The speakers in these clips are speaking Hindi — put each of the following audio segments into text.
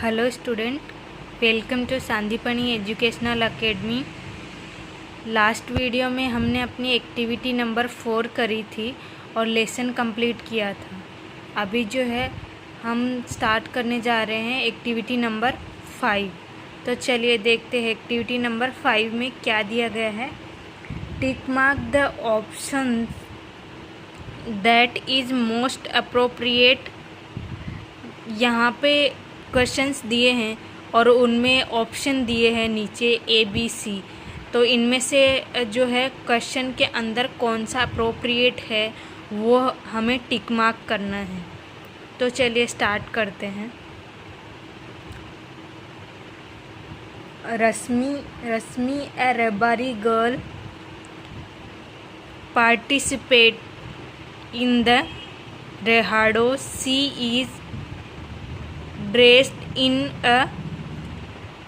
Hello student, welcome to Sandipani Educational Academy. Last video में हमने अपनी एक्टिविटी नंबर 4 करी थी और लेसन कंप्लीट किया था। अभी जो है हम स्टार्ट करने जा रहे हैं एक्टिविटी नंबर 5। तो चलिए देखते हैं एक्टिविटी नंबर 5 में क्या दिया गया है। Tick mark the option that is most appropriate. यहाँ पे क्वेश्चंस दिए हैं और उनमें ऑप्शन दिए हैं नीचे ABC। तो इनमें से जो है क्वेश्चन के अंदर कौन सा अप्रोप्रिएट है वो हमें टिक मार्क करना है। तो चलिए स्टार्ट करते हैं। Rashmi a Rabari girl participate in the Rehado. She is dressed in a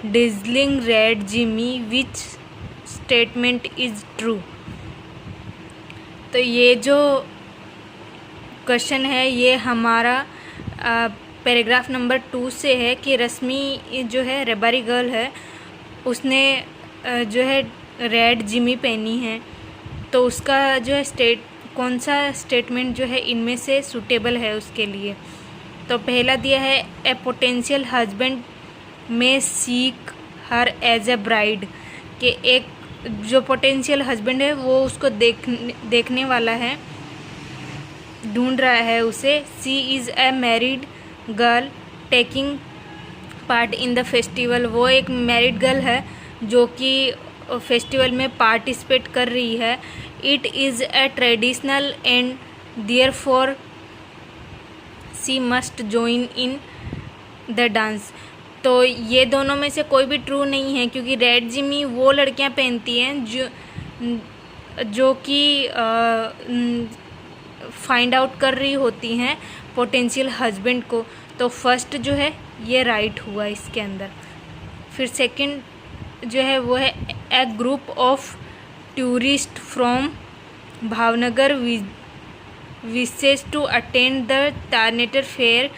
dazzling red Jimmy. Which statement is true? तो ये जो क्वेश्चन है ये हमारा पैराग्राफ नंबर 2 से है कि रश्मि जो है रबारी गर्ल है, उसने जो है रेड जिमी पहनी है। तो उसका जो है कौन सा स्टेटमेंट जो है इनमें से सूटेबल है उसके लिए। तो पहला दिया है ए पोटेंशियल हस्बैंड में seek her as a bride, कि एक जो पोटेंशियल हस्बैंड है वो उसको देखने वाला है, ढूंढ रहा है उसे। She is a married girl taking part in the festival. वो एक मैरिड गर्ल है जो कि फेस्टिवल में पार्टिसिपेट कर रही है। It is a traditional and therefore she must join in the dance. तो ये दोनों में से कोई भी ट्रू नहीं है, क्योंकि रेड जिमी वो लड़कियां पहनती हैं जो कि फाइंड आउट कर रही होती हैं पोटेंशियल हस्बैंड को। तो फर्स्ट जो है ये राइट हुआ इसके अंदर। फिर सेकंड जो है वो है a group of tourist from Bhavnagar wishes to attend the Tarnetar Fair.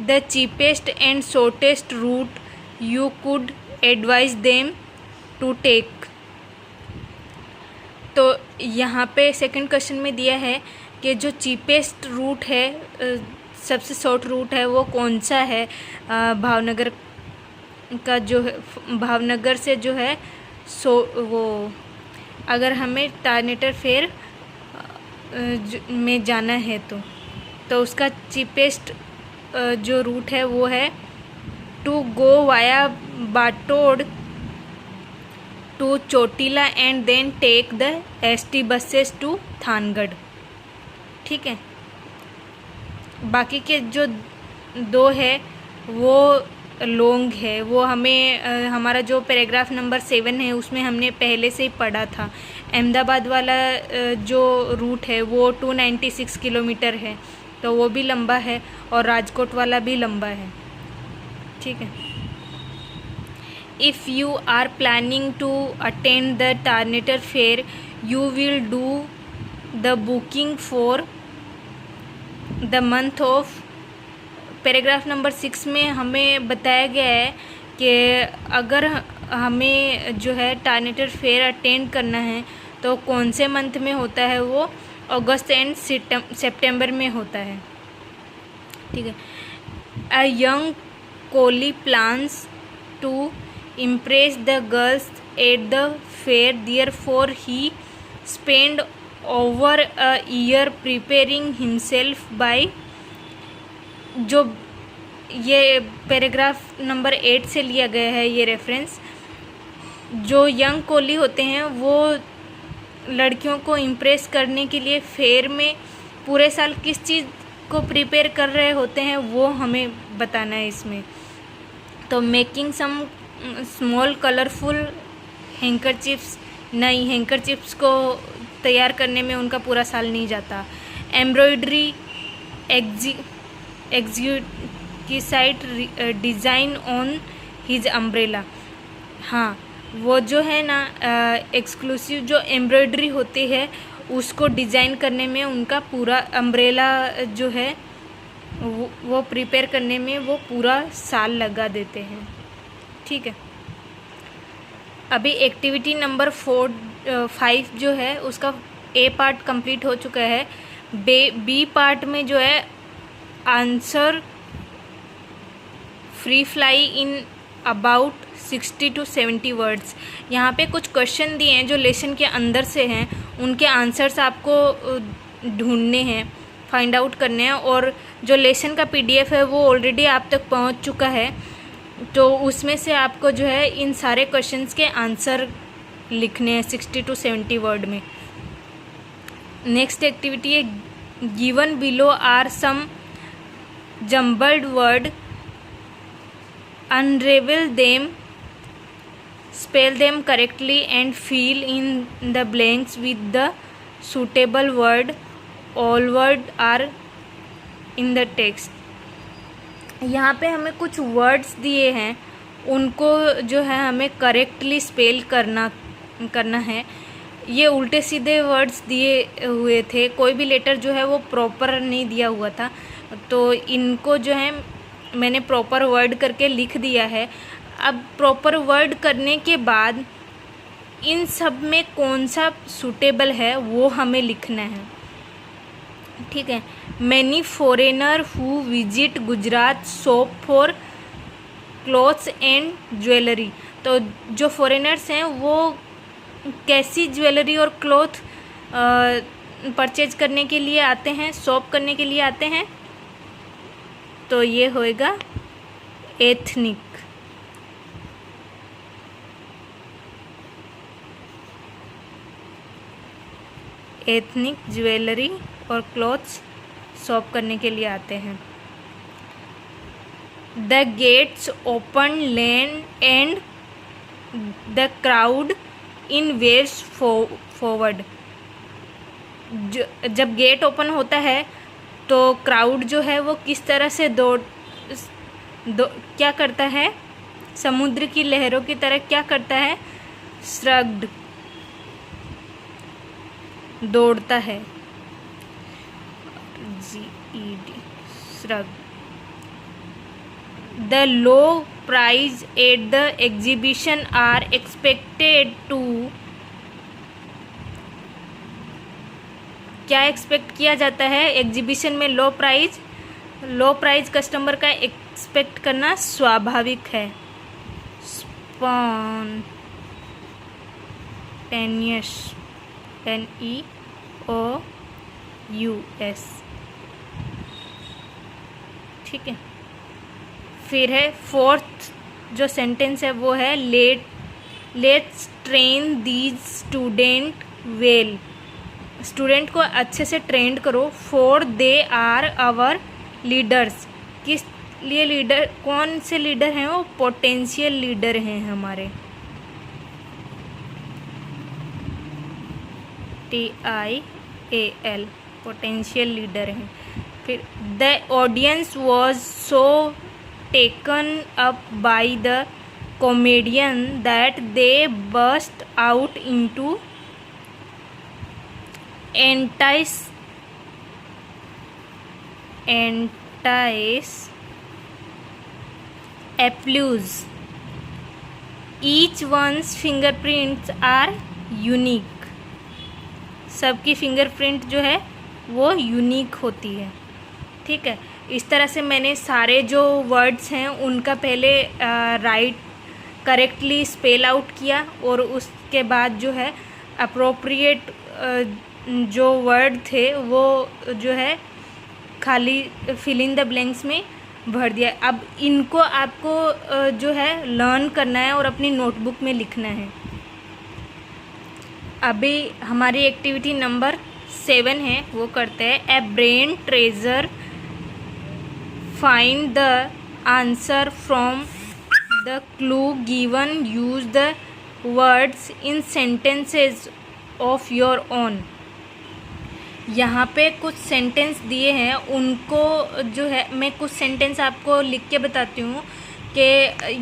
The cheapest and shortest route you could advise them to take. तो यहाँ पे सेकंड क्वेश्चन में दिया है कि जो चीपेस्ट रूट है, सबसे शॉर्ट रूट है, वो कौन सा है। भावनगर का जो है, भावनगर से जो है वो अगर हमें टारनेटर फेयर में जाना है तो उसका चीपेस्ट जो रूट है वो है to go via Batod to Chotila and then take the ST buses to Thangadh. ठीक है, बाकी के जो दो है वो लॉन्ग है। वो हमें हमारा जो पैराग्राफ नंबर 7 है उसमें हमने पहले से ही पढ़ा था। अहमदाबाद वाला जो रूट है वो 296 किलोमीटर है, तो वो भी लंबा है, और राजकोट वाला भी लंबा है। ठीक है। If you are planning to attend the Tarnetar fair you will do the booking for the month of. Paragraph number 6 में हमें बताया गया है कि अगर हमें जो है टारनेटर फेयर अटेंड करना है तो कौन से मंथ में होता है, वो अगस्त एंड सितंबर में होता है। ठीक है। A young Koli plans to impress the girls at the fair, therefore he spend over a year preparing himself by. जो ये पैराग्राफ नंबर 8 से लिया गया है ये रेफरेंस। जो यंग कोली होते हैं वो लड़कियों को इम्प्रेस करने के लिए फेयर में पूरे साल किस चीज़ को प्रिपेयर कर रहे होते हैं वो हमें बताना है इसमें। तो मेकिंग सम स्मॉल कलरफुल हैंकरचिप्स, नई हैंकरचिप्स को तैयार करने में उनका पूरा साल नहीं जाता। Embroidery exquisite design on his umbrella. हाँ, वो जो है ना एक्सक्लूसिव जो एम्ब्रॉयडरी होती है उसको डिज़ाइन करने में उनका पूरा अम्ब्रेला जो है वो प्रिपेयर करने में वो पूरा साल लगा देते हैं। ठीक है, अभी एक्टिविटी नंबर 5 जो है उसका ए पार्ट कंप्लीट हो चुका है। बी पार्ट में जो है answer free fly in about 60 to 70 words. यहाँ पे कुछ क्वेश्चन दिए हैं जो लेसन के अंदर से हैं, उनके आंसर्स आपको ढूंढने हैं, फाइंड आउट करने हैं। और जो लेसन का PDF है वो ऑलरेडी आप तक पहुँच चुका है, तो उसमें से आपको जो है इन सारे क्वेश्चंस के आंसर लिखने हैं 60 to 70 वर्ड में। नेक्स्ट एक्टिविटी है given below are some jumbled word, unravel them, spell them correctly and fill in the blanks with the suitable word. All words are in the text. यहाँ पे हमें कुछ वर्ड्स दिए हैं, उनको जो है हमें करेक्टली स्पेल करना है। ये उल्टे सीधे वर्ड्स दिए हुए थे, कोई भी लेटर जो है वो प्रॉपर नहीं दिया हुआ था, तो इनको जो है मैंने प्रॉपर वर्ड करके लिख दिया है। अब प्रॉपर वर्ड करने के बाद इन सब में कौन सा सूटेबल है वो हमें लिखना है। ठीक है, many foreigner who visit Gujarat shop for clothes and jewellery. तो जो फॉरेनर्स हैं वो कैसी ज्वेलरी और क्लॉथ परचेज करने के लिए आते हैं, शॉप करने के लिए आते हैं, तो ये होएगा एथनिक। एथनिक ज्वेलरी और क्लॉथ्स शॉप करने के लिए आते हैं। The gates open land and the crowd in waves forward. जब गेट ओपन होता है तो क्राउड जो है वो किस तरह से क्या करता है, समुद्र की लहरों की तरह क्या करता है, श्रग्ड, दौड़ता है, GED, shrug. The low price at the exhibition are expected to, क्या एक्सपेक्ट किया जाता है एग्जीबिशन में? लो प्राइज कस्टमर का एक्सपेक्ट करना स्वाभाविक है। Spontaneous, NEOUS। ठीक है, फिर है फोर्थ जो सेंटेंस है वो है let's train these student well. Student को अच्छे से ट्रेंड करो। For they are our leaders, किस लिए लीडर, कौन से लीडर हैं वो? पोटेंशियल लीडर हैं हमारे, TIAL, पोटेंशियल लीडर हैं। फिर the audience was so taken up by the comedian that they burst out into entice applause. Each one's fingerprints are unique. सबकी फिंगरप्रिंट जो है वो यूनिक होती है। ठीक है, इस तरह से मैंने सारे जो वर्ड्स हैं उनका पहले करेक्टली स्पेल आउट किया, और उसके बाद जो है अप्रोप्रिएट जो वर्ड थे वो जो है खाली फिल इन द ब्लैंक्स में भर दिया। अब इनको आपको जो है लर्न करना है और अपनी नोटबुक में लिखना है। अभी हमारी एक्टिविटी नंबर 7 है, वो करते हैं ए brain treasure, find the answer from the clue given, use the words in sentences of your own. यहाँ पे कुछ सेंटेंस दिए हैं, उनको जो है मैं कुछ सेंटेंस आपको लिख के बताती हूँ कि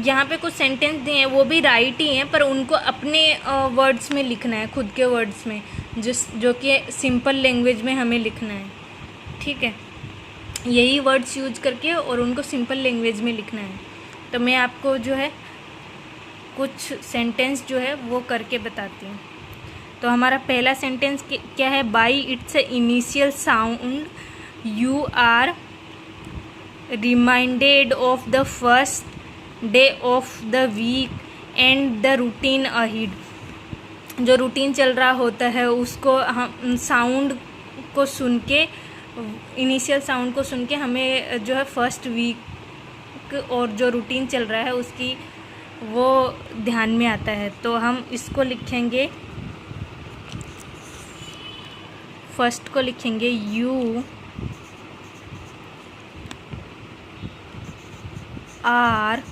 यहाँ पे कुछ सेंटेंस दिए हैं, वो भी राइट ही हैं, पर उनको अपने वर्ड्स में लिखना है, खुद के वर्ड्स में, जो कि सिंपल लैंग्वेज में हमें लिखना है। ठीक है, यही वर्ड्स यूज करके और उनको सिंपल लैंग्वेज में लिखना है। तो मैं आपको जो है कुछ सेंटेंस जो है वो करके बताती हूँ। तो हमारा पहला सेंटेंस क्या है? By its initial sound you are reminded of the first day of the week and the routine ahead. जो रूटीन चल रहा होता है उसको हम साउंड को सुन के, इनिशियल साउंड को सुन के हमें जो है फर्स्ट वीक और जो रूटीन चल रहा है उसकी वो ध्यान में आता है। तो हम इसको लिखेंगे, फर्स्ट को लिखेंगे यू आर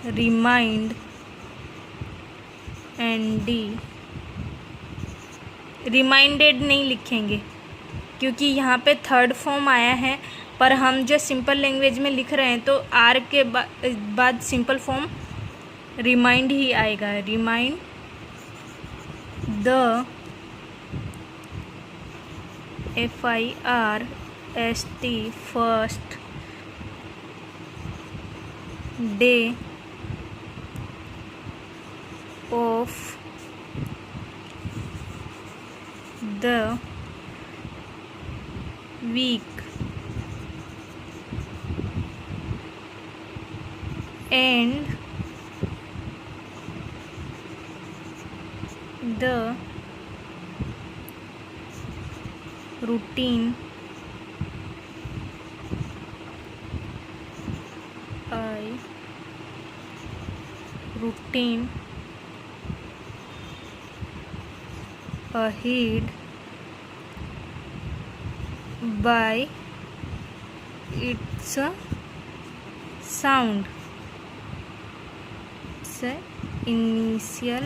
रिमाइंड रिमाइंडेड नहीं लिखेंगे क्योंकि यहाँ पे थर्ड फॉर्म आया है, पर हम जो सिंपल लैंग्वेज में लिख रहे हैं तो आर के बाद सिंपल फॉर्म रिमाइंड ही आएगा। Remind the FIRST first day of the week and the routine ahead by its sound से initial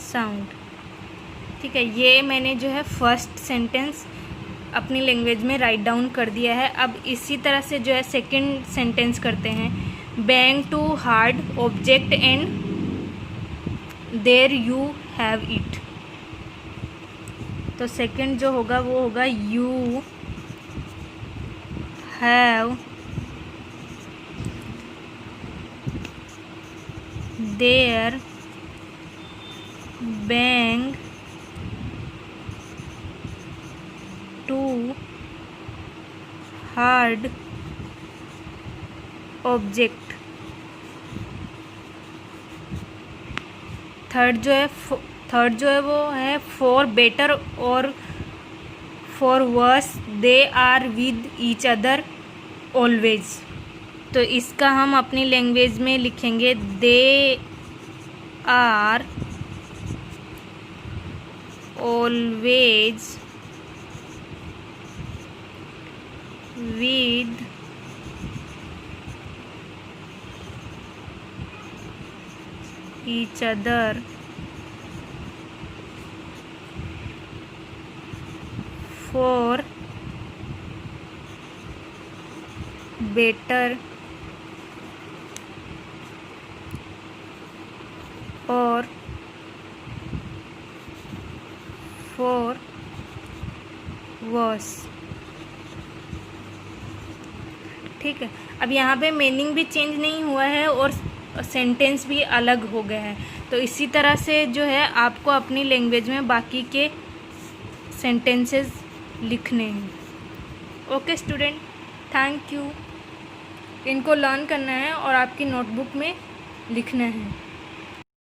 साउंड। ठीक है, ये मैंने जो है फर्स्ट सेंटेंस अपनी लैंग्वेज में राइट डाउन कर दिया है। अब इसी तरह से जो है सेकंड सेंटेंस करते हैं। Bang to hard object and there you have it. तो सेकंड जो होगा वो होगा you have there bang to hard object. Third जो है वो है फॉर बेटर और for worse they are with each other always. तो इसका हम अपनी लैंग्वेज में लिखेंगे they are always with each other for better or for worse। ठीक है, अब यहाँ पे मीनिंग भी चेंज नहीं हुआ है और सेंटेंस भी अलग हो गया है। तो इसी तरह से जो है आपको अपनी लैंग्वेज में बाकी के सेंटेंसेस लिखने हैं। Okay student, thank you. इनको लर्न करना है और आपकी नोटबुक में लिखना है।